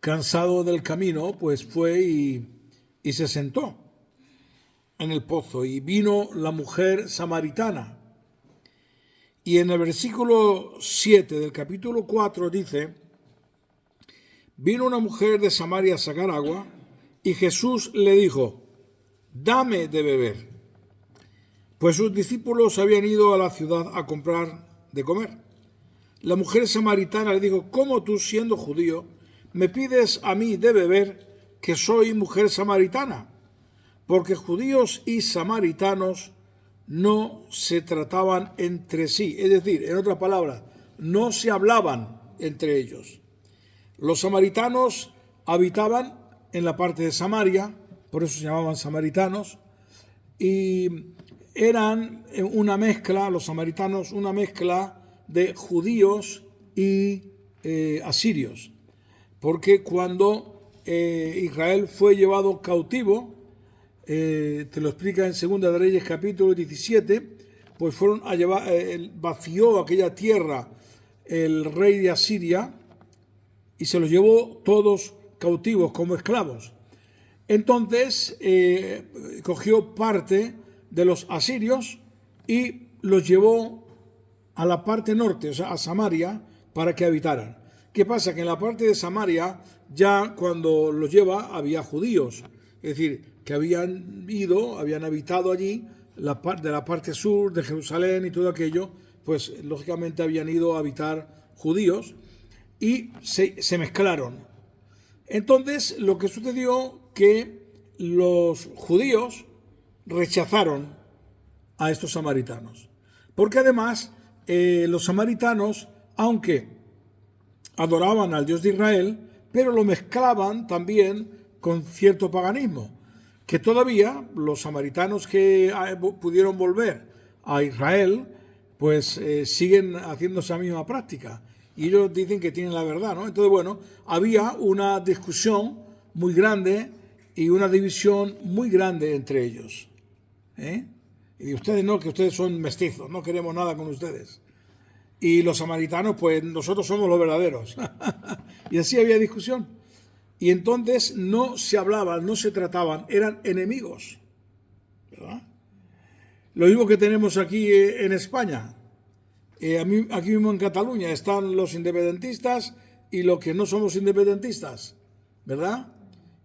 cansado del camino, pues fue y se sentó en el pozo. Y vino la mujer samaritana. Y en el versículo 7 del capítulo 4 dice: vino una mujer de Samaria a sacar agua, y Jesús le dijo: dame de beber. Pues sus discípulos habían ido a la ciudad a comprar de comer. La mujer samaritana le dijo: ¿cómo tú, siendo judío, me pides a mí de beber, que soy mujer samaritana? Porque judíos y samaritanos no se trataban entre sí. Es decir, en otras palabras, no se hablaban entre ellos. Los samaritanos habitaban en la parte de Samaria, por eso se llamaban samaritanos, y eran una mezcla, los samaritanos, una mezcla de judíos y asirios. Porque cuando Israel fue llevado cautivo, te lo explica en Segunda de Reyes capítulo 17, pues fueron a llevar, vació aquella tierra el rey de Asiria y se los llevó todos cautivos como esclavos. Entonces cogió parte de los asirios y los llevó a la parte norte, o sea, a Samaria, para que habitaran. ¿Qué pasa? Que en la parte de Samaria, ya cuando los lleva, había judíos, es decir, que habían habitado allí, de la parte sur de Jerusalén y todo aquello, pues lógicamente habían ido a habitar judíos y se mezclaron. Entonces, lo que sucedió que los judíos rechazaron a estos samaritanos, porque además los samaritanos, aunque adoraban al Dios de Israel, pero lo mezclaban también con cierto paganismo, que todavía los samaritanos que pudieron volver a Israel, pues siguen haciendo esa misma práctica, y ellos dicen que tienen la verdad, ¿no? Entonces, bueno, había una discusión muy grande y una división muy grande entre ellos. Y ustedes no, que ustedes son mestizos, no queremos nada con ustedes. Y los samaritanos, pues nosotros somos los verdaderos. Y así había discusión. Y entonces no se hablaban, no se trataban, eran enemigos, ¿verdad? Lo mismo que tenemos aquí en España. Aquí mismo en Cataluña están los independentistas y los que no somos independentistas, ¿verdad?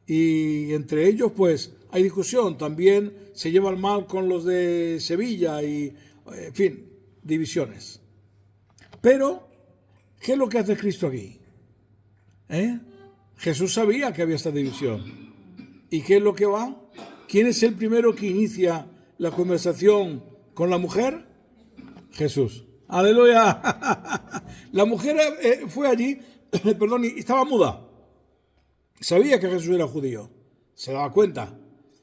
Y entre ellos, pues, hay discusión. También se llevan mal con los de Sevilla y, en fin, divisiones. Pero, ¿qué es lo que hace Cristo aquí? Jesús sabía que había esta división. ¿Y qué es lo que va? ¿Quién es el primero que inicia la conversación con la mujer? Jesús. ¡Aleluya! La mujer fue allí, perdón, y estaba muda. Sabía que Jesús era judío. Se daba cuenta.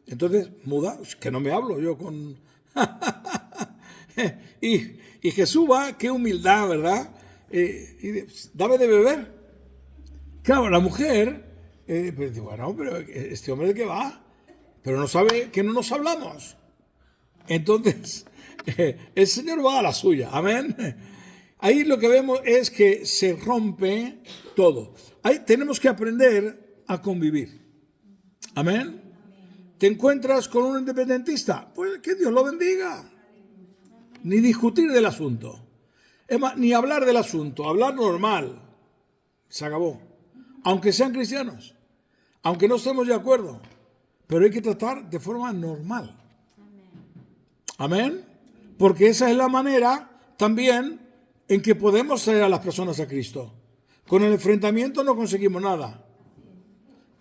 Entonces, muda, que no me hablo yo con... y Jesús va, qué humildad, ¿verdad? Dame de beber. Claro, la mujer, pues, bueno, pero ¿este hombre de qué va? Pero no sabe que no nos hablamos. Entonces, el Señor va a la suya, amén. Ahí lo que vemos es que se rompe todo. Ahí tenemos que aprender a convivir, amén. ¿Te encuentras con un independentista? Pues que Dios lo bendiga. Ni discutir del asunto. Es más, ni hablar del asunto, hablar normal. Se acabó. Aunque sean cristianos, aunque no estemos de acuerdo, pero hay que tratar de forma normal. Amén. Porque esa es la manera también en que podemos traer a las personas a Cristo. Con el enfrentamiento no conseguimos nada.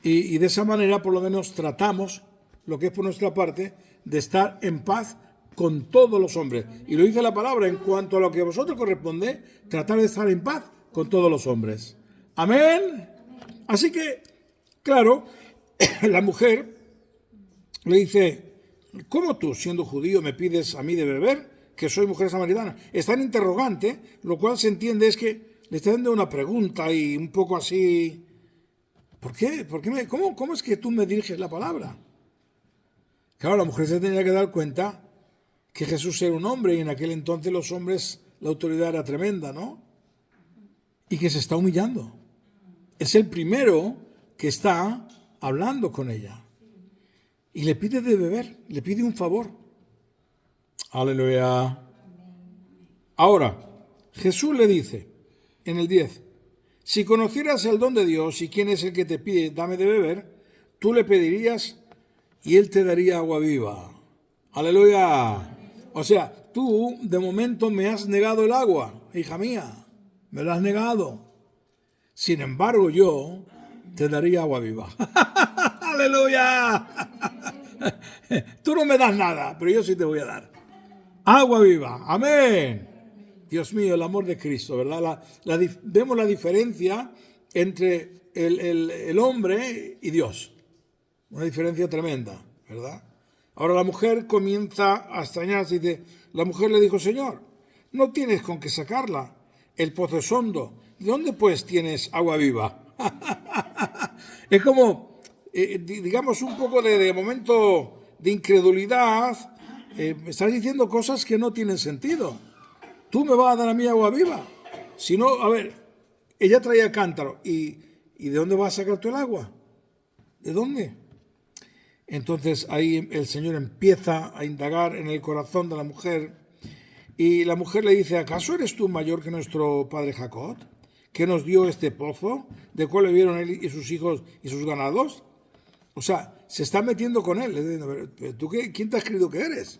Y de esa manera por lo menos tratamos, lo que es por nuestra parte, de estar en paz con todos los hombres. Y lo dice la palabra, en cuanto a lo que a vosotros corresponde, tratar de estar en paz con todos los hombres. Amén. Así que, claro, la mujer le dice: ¿cómo tú, siendo judío, me pides a mí de beber, que soy mujer samaritana? Está en interrogante, lo cual se entiende es que le está dando una pregunta y un poco así: ¿por qué? ¿Cómo es que tú me diriges la palabra? Claro, la mujer se tenía que dar cuenta que Jesús era un hombre, y en aquel entonces los hombres, la autoridad era tremenda, ¿no? Y que se está humillando. Es el primero que está hablando con ella. Y le pide de beber, le pide un favor. Aleluya. Ahora, Jesús le dice en el 10, si conocieras el don de Dios y quién es el que te pide, dame de beber, tú le pedirías y él te daría agua viva. Aleluya. O sea, tú de momento me has negado el agua, hija mía, me lo has negado. Sin embargo, yo te daría agua viva. Aleluya. Tú no me das nada, pero yo sí te voy a dar agua viva. Amén. Dios mío, el amor de Cristo, ¿verdad? Vemos la diferencia entre el hombre y Dios. Una diferencia tremenda, ¿verdad? Ahora la mujer comienza a extrañarse y dice, la mujer le dijo, Señor, no tienes con qué sacarla, el pozo es hondo, ¿de dónde pues tienes agua viva? Es como, digamos, un poco de momento de incredulidad. Me estás diciendo cosas que no tienen sentido. Tú me vas a dar a mí agua viva. Si no, a ver, ella traía cántaro. ¿Y de dónde vas a sacar tú el agua? ¿De dónde? Entonces ahí el Señor empieza a indagar en el corazón de la mujer. Y la mujer le dice, ¿acaso eres tú mayor que nuestro padre Jacob, que nos dio este pozo, de cual bebieron él y sus hijos y sus ganados? O sea, se está metiendo con él. ¿Tú quién te has creído que eres?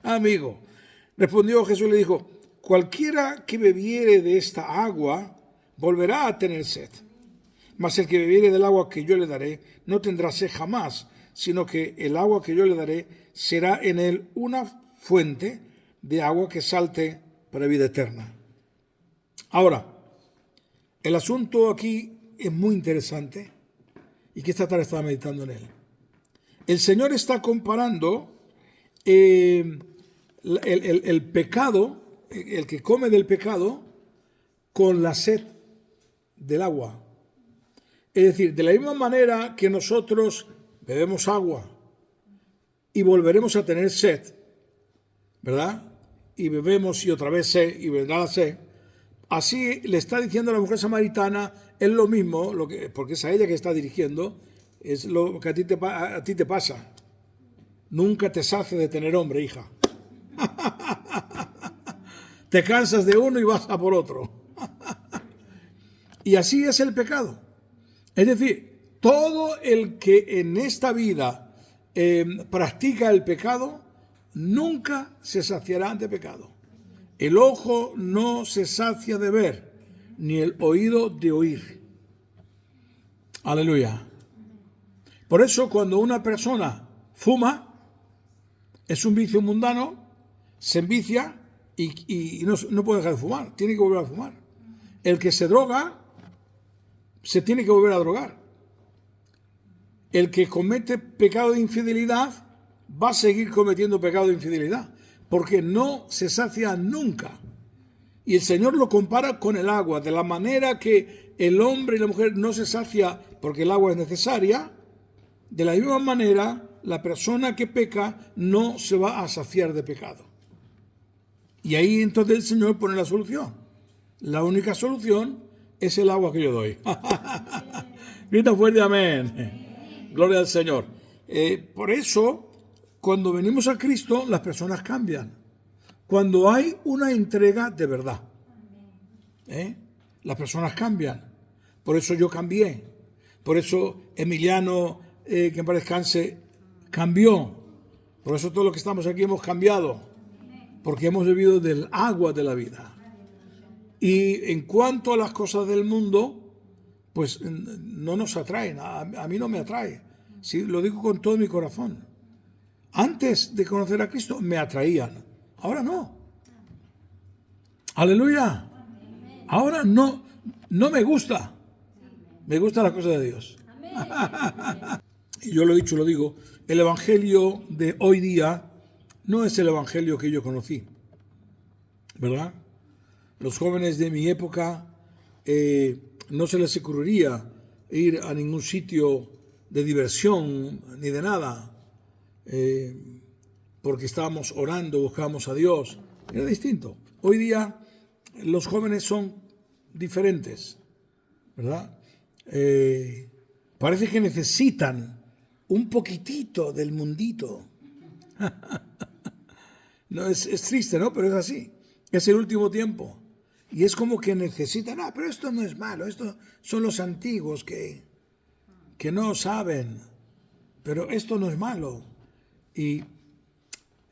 Amigo. Respondió Jesús y le dijo, cualquiera que bebiere de esta agua volverá a tener sed. Mas el que bebiere del agua que yo le daré no tendrá sed jamás, sino que el agua que yo le daré será en él una fuente de agua que salte para vida eterna. Ahora, el asunto aquí es muy interesante y que esta tarde estaba meditando en él. El Señor está comparando el pecado, el que come del pecado, con la sed del agua. Es decir, de la misma manera que nosotros bebemos agua y volveremos a tener sed, ¿verdad? Y bebemos y otra vez sed y vendrá la sed. Así le está diciendo a la mujer samaritana, es lo mismo, porque es a ella que está dirigiendo, es lo que a ti te pasa. Nunca te sacia de tener hombre, hija. Te cansas de uno y vas a por otro. Y así es el pecado. Es decir, todo el que en esta vida practica el pecado, nunca se saciará de pecado. El ojo no se sacia de ver, ni el oído de oír. Aleluya. Por eso cuando una persona fuma, es un vicio mundano, se envicia y no puede dejar de fumar, tiene que volver a fumar. El que se droga, se tiene que volver a drogar. El que comete pecado de infidelidad, va a seguir cometiendo pecado de infidelidad, porque no se sacia nunca. Y el Señor lo compara con el agua, de la manera que el hombre y la mujer no se sacia porque el agua es necesaria, de la misma manera la persona que peca no se va a saciar de pecado. Y ahí entonces el Señor pone la solución. La única solución es el agua que yo doy. Grita fuerte amén. Gloria al Señor. Por eso, cuando venimos a Cristo, las personas cambian. Cuando hay una entrega de verdad, las personas cambian. Por eso yo cambié. Por eso Emiliano, que en paz descanse, cambió. Por eso todos los que estamos aquí hemos cambiado. Porque hemos bebido del agua de la vida. Y en cuanto a las cosas del mundo, pues no nos atraen. A mí no me atrae. Sí, lo digo con todo mi corazón. Antes de conocer a Cristo me atraían. Ahora no. Aleluya. Ahora no me gusta. Me gusta la cosa de Dios. Y yo lo he dicho, lo digo. El evangelio de hoy día no es el evangelio que yo conocí. ¿Verdad? Los jóvenes de mi época no se les ocurriría ir a ningún sitio de diversión ni de nada. Porque estábamos orando, buscábamos a Dios. Era distinto. Hoy día los jóvenes son diferentes, ¿verdad? parece que necesitan un poquitito del mundito. No, es triste, ¿no? Pero es así. Es el último tiempo. Y es como que necesitan, pero esto no es malo, esto son los antiguos que no saben, pero esto no es malo. Y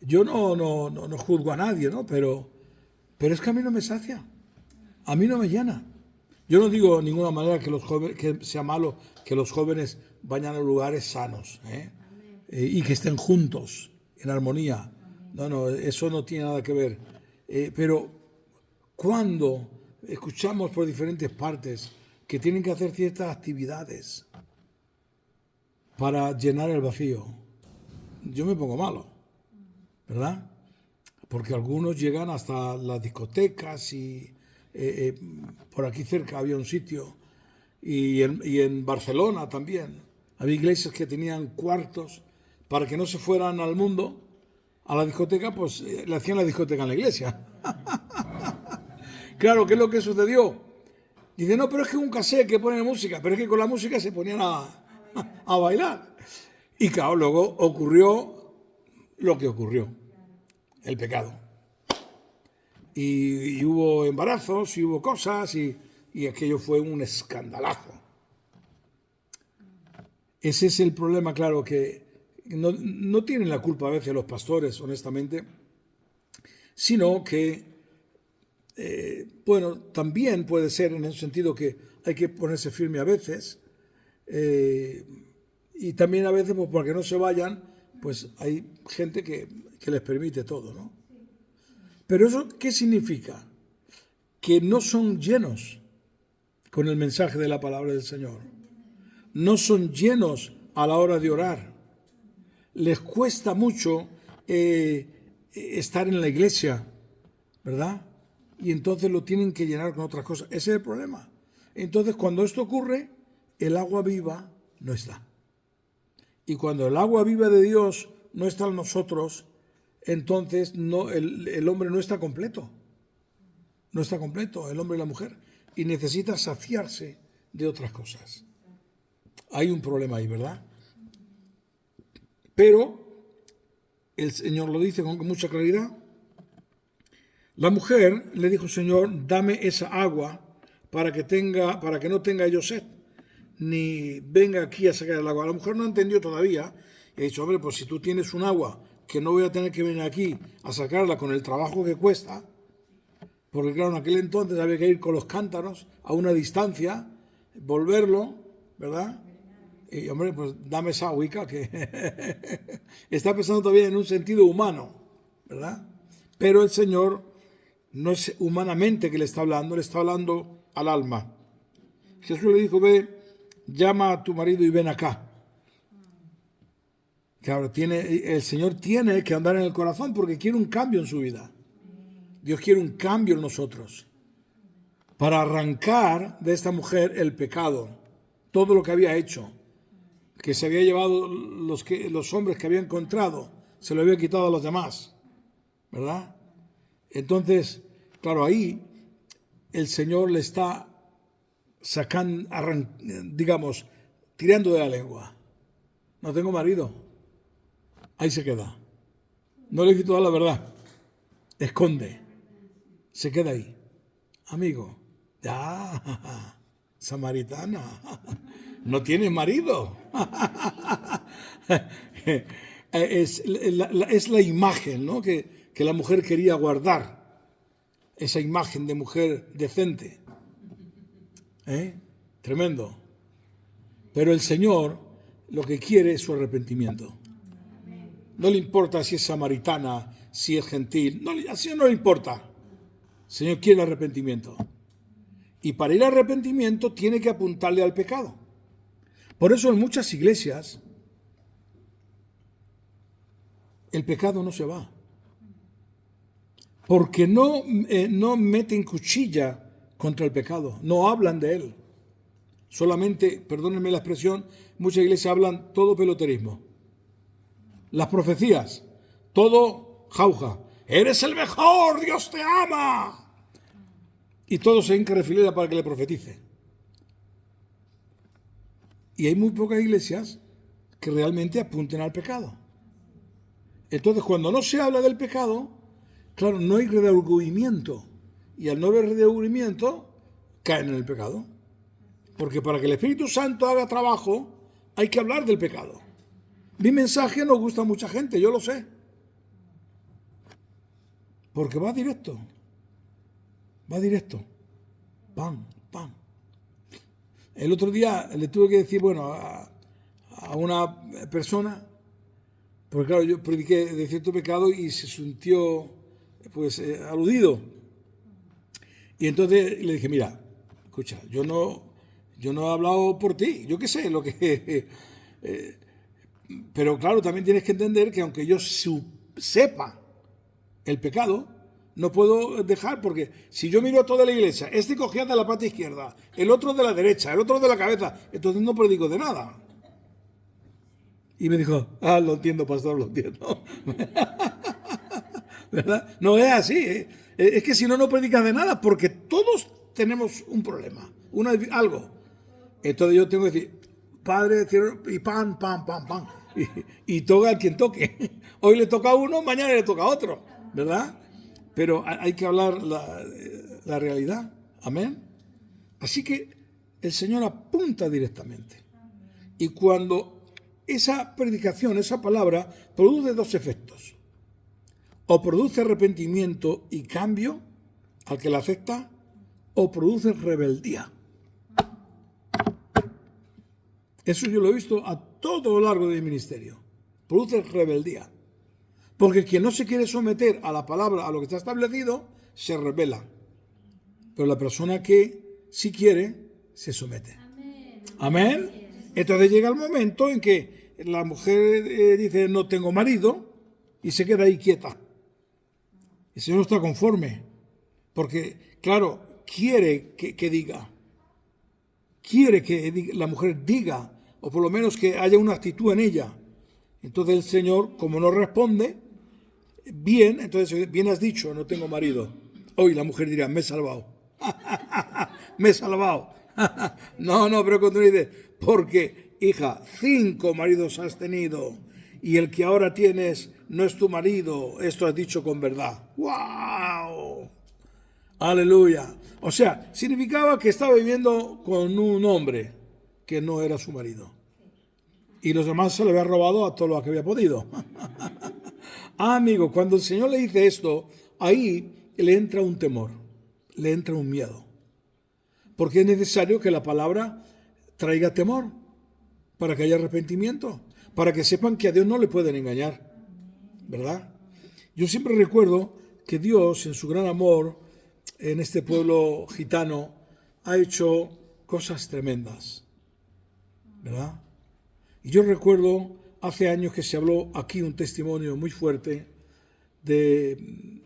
yo no juzgo a nadie, ¿no? Pero es que a mí no me sacia, a mí no me llena. Yo no digo de ninguna manera que sea malo que los jóvenes vayan a lugares sanos, y que estén juntos, en armonía. No, eso no tiene nada que ver. Pero cuando escuchamos por diferentes partes que tienen que hacer ciertas actividades para llenar el vacío, yo me pongo malo, ¿verdad? Porque algunos llegan hasta las discotecas y por aquí cerca había un sitio y en Barcelona también había iglesias que tenían cuartos para que no se fueran al mundo, a la discoteca, pues le hacían la discoteca en la iglesia. Claro, ¿qué es lo que sucedió? Dice, no, pero es que un cassette que pone música, pero es que con la música se ponían a bailar. Y claro, luego ocurrió lo que ocurrió, el pecado. Y hubo embarazos, y hubo cosas, y aquello fue un escandalazo. Ese es el problema, claro, que no tienen la culpa a veces los pastores, honestamente, sino que, también puede ser en el sentido que hay que ponerse firme a veces, y también a veces, pues, para que no se vayan, pues hay gente que les permite todo, ¿no? Pero eso, ¿qué significa? Que no son llenos con el mensaje de la palabra del Señor. No son llenos a la hora de orar. Les cuesta mucho estar en la iglesia, ¿verdad? Y entonces lo tienen que llenar con otras cosas. Ese es el problema. Entonces, cuando esto ocurre, el agua viva no está. Y cuando el agua viva de Dios no está en nosotros, entonces el hombre no está completo. No está completo, el hombre y la mujer. Y necesita saciarse de otras cosas. Hay un problema ahí, ¿verdad? Pero el Señor lo dice con mucha claridad. La mujer le dijo, Señor, dame esa agua para que no tenga yo sed, ni venga aquí a sacar el agua. La mujer no entendió todavía. Y ha dicho, hombre, pues si tú tienes un agua que no voy a tener que venir aquí a sacarla con el trabajo que cuesta, porque claro, en aquel entonces había que ir con los cántaros a una distancia, volverlo, ¿verdad? Y hombre, pues dame esa agüica que está pensando todavía en un sentido humano, ¿verdad? Pero el Señor no es humanamente que le está hablando al alma. Jesús le dijo, ve, llama a tu marido y ven acá. Claro, el Señor tiene que andar en el corazón porque quiere un cambio en su vida. Dios quiere un cambio en nosotros para arrancar de esta mujer el pecado, todo lo que había hecho, que se había llevado los hombres que había encontrado, se lo había quitado a los demás, ¿verdad? Entonces, claro, ahí el Señor le está sacando, tirando de la lengua. No tengo marido. Ahí se queda. No le quito la verdad. Esconde. Se queda ahí. Amigo, ya, samaritana, no tienes marido. Es la imagen, ¿no? que la mujer quería guardar, esa imagen de mujer decente. Tremendo. Pero el Señor lo que quiere es su arrepentimiento. No le importa si es samaritana, si es gentil, al Señor no le importa. El Señor quiere el arrepentimiento. Y para ir al arrepentimiento tiene que apuntarle al pecado. Por eso en muchas iglesias el pecado no se va. Porque no meten cuchilla contra el pecado, no hablan de él. Solamente, perdónenme la expresión, muchas iglesias hablan todo peloterismo. Las profecías, todo jauja. Eres el mejor, Dios te ama. Y todos se hincan de filera para que le profetice. Y hay muy pocas iglesias que realmente apunten al pecado. Entonces, cuando no se habla del pecado, claro, no hay redargüimiento. Y al no haber redargüimiento, caen en el pecado. Porque para que el Espíritu Santo haga trabajo, hay que hablar del pecado. Mi mensaje no gusta a mucha gente, yo lo sé. Porque va directo. Va directo. Pam, pam. El otro día le tuve que decir, bueno, a una persona, porque claro, yo prediqué de cierto pecado y se sintió, pues, aludido. Y entonces le dije, mira, escucha, yo no he hablado por ti, yo qué sé, lo que... pero claro, también tienes que entender que aunque yo sepa el pecado, no puedo dejar, porque si yo miro a toda la iglesia, este cogía de la pata izquierda, el otro de la derecha, el otro de la cabeza, entonces no predico de nada. Y me dijo, lo entiendo, pastor, lo entiendo. ¿Verdad? No es así, ¿eh? Es que si no, no predicas de nada, porque todos tenemos un problema, algo. Entonces yo tengo que decir, Padre, y pam, pam, pam, pam. Y toca a quien toque. Hoy le toca a uno, mañana le toca a otro, ¿verdad? Pero hay que hablar la realidad. Amén. Así que el Señor apunta directamente. Y cuando esa predicación, esa palabra, produce dos efectos. O produce arrepentimiento y cambio al que la afecta, o produce rebeldía. Eso yo lo he visto a todo lo largo de mi ministerio. Produce rebeldía. Porque quien no se quiere someter a la palabra, a lo que está establecido, se rebela. Pero la persona que sí quiere, se somete. Amén. Entonces llega el momento en que la mujer dice, no tengo marido, y se queda ahí quieta. El Señor no está conforme. Porque, claro, quiere que diga. Quiere que la mujer diga, o por lo menos que haya una actitud en ella. Entonces el Señor, como no responde, bien, entonces bien has dicho, no tengo marido. Hoy la mujer dirá, me he salvado. Me he salvado. No, pero cuando dice, porque, hija, 5 maridos has tenido, y el que ahora tienes no es tu marido, esto has dicho con verdad. ¡Wow! Aleluya. O sea, significaba que estaba viviendo con un hombre que no era su marido. Y los demás se le había robado a todo lo que había podido. Amigo, cuando el Señor le dice esto, ahí le entra un temor, le entra un miedo. Porque es necesario que la palabra traiga temor, para que haya arrepentimiento, para que sepan que a Dios no le pueden engañar. ¿Verdad? Yo siempre recuerdo que Dios, en su gran amor, en este pueblo gitano, ha hecho cosas tremendas, ¿verdad? Y yo recuerdo hace años que se habló aquí un testimonio muy fuerte de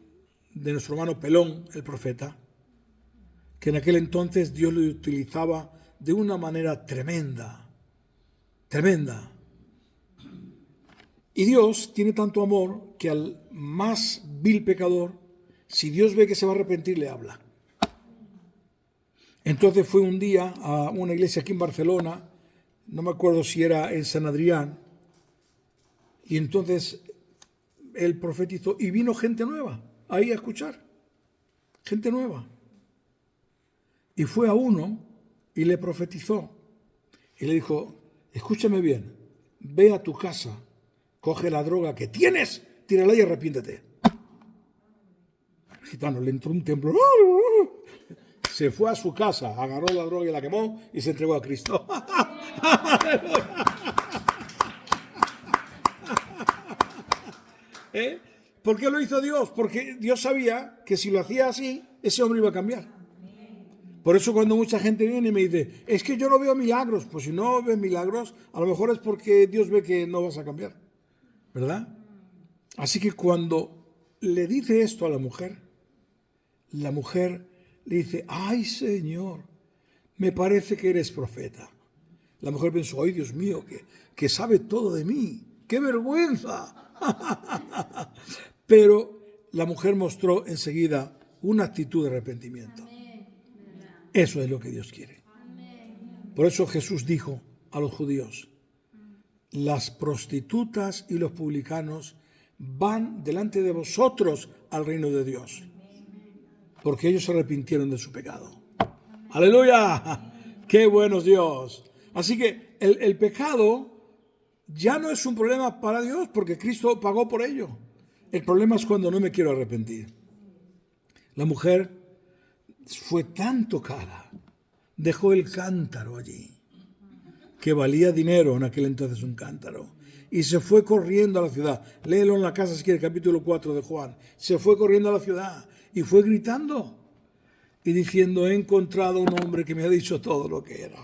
nuestro hermano Pelón, el profeta, que en aquel entonces Dios lo utilizaba de una manera tremenda, tremenda. Y Dios tiene tanto amor que al más vil pecador, si Dios ve que se va a arrepentir, le habla. Entonces fue un día a una iglesia aquí en Barcelona, no me acuerdo si era en San Adrián, y entonces él profetizó y vino gente nueva ahí a escuchar, gente nueva. Y fue a uno y le profetizó y le dijo, escúchame bien, ve a tu casa, coge la droga que tienes, tírala y arrepiéntete. El gitano le entró un temblor. Se fue a su casa, agarró la droga y la quemó y se entregó a Cristo. ¿Por qué lo hizo Dios? Porque Dios sabía que si lo hacía así, ese hombre iba a cambiar. Por eso cuando mucha gente viene y me dice, es que yo no veo milagros, pues si no ves milagros, a lo mejor es porque Dios ve que no vas a cambiar, ¿verdad? Así que cuando le dice esto a la mujer le dice, ay Señor, me parece que eres profeta. La mujer pensó, ay Dios mío, que sabe todo de mí, qué vergüenza. Pero la mujer mostró enseguida una actitud de arrepentimiento. Eso es lo que Dios quiere. Por eso Jesús dijo a los judíos: las prostitutas y los publicanos van delante de vosotros al reino de Dios, porque ellos se arrepintieron de su pecado. ¡Aleluya! ¡Qué bueno es Dios! Así que el pecado ya no es un problema para Dios, porque Cristo pagó por ello. El problema es cuando no me quiero arrepentir. La mujer fue tan tocada, dejó el cántaro allí, que valía dinero en aquel entonces un cántaro, y se fue corriendo a la ciudad. Léelo en la casa si quiere, capítulo 4 de Juan. Se fue corriendo a la ciudad y fue gritando y diciendo: he encontrado un hombre que me ha dicho todo lo que era.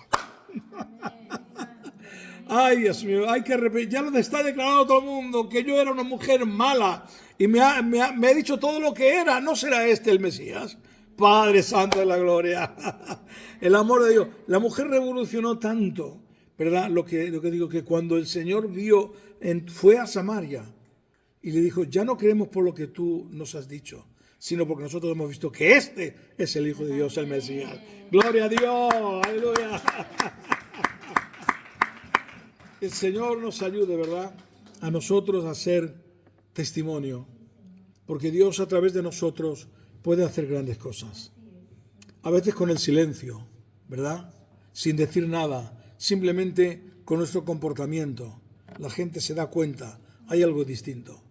Ay, Dios mío, hay que arrepentir. Ya lo está declarando todo el mundo que yo era una mujer mala y me ha dicho todo lo que era. ¿No será este el Mesías? Padre Santo de la Gloria. El amor de Dios. La mujer revolucionó tanto, ¿verdad? Lo que digo, que cuando el Señor fue a Samaria y le dijo: ya no creemos por lo que tú nos has dicho, sino porque nosotros hemos visto que este es el Hijo de Dios, el Mesías. Gloria a Dios. Aleluya. El Señor nos ayude, ¿verdad?, a nosotros a ser testimonio, porque Dios a través de nosotros puede hacer grandes cosas. A veces con el silencio, ¿verdad?, sin decir nada, simplemente con nuestro comportamiento, la gente se da cuenta, hay algo distinto.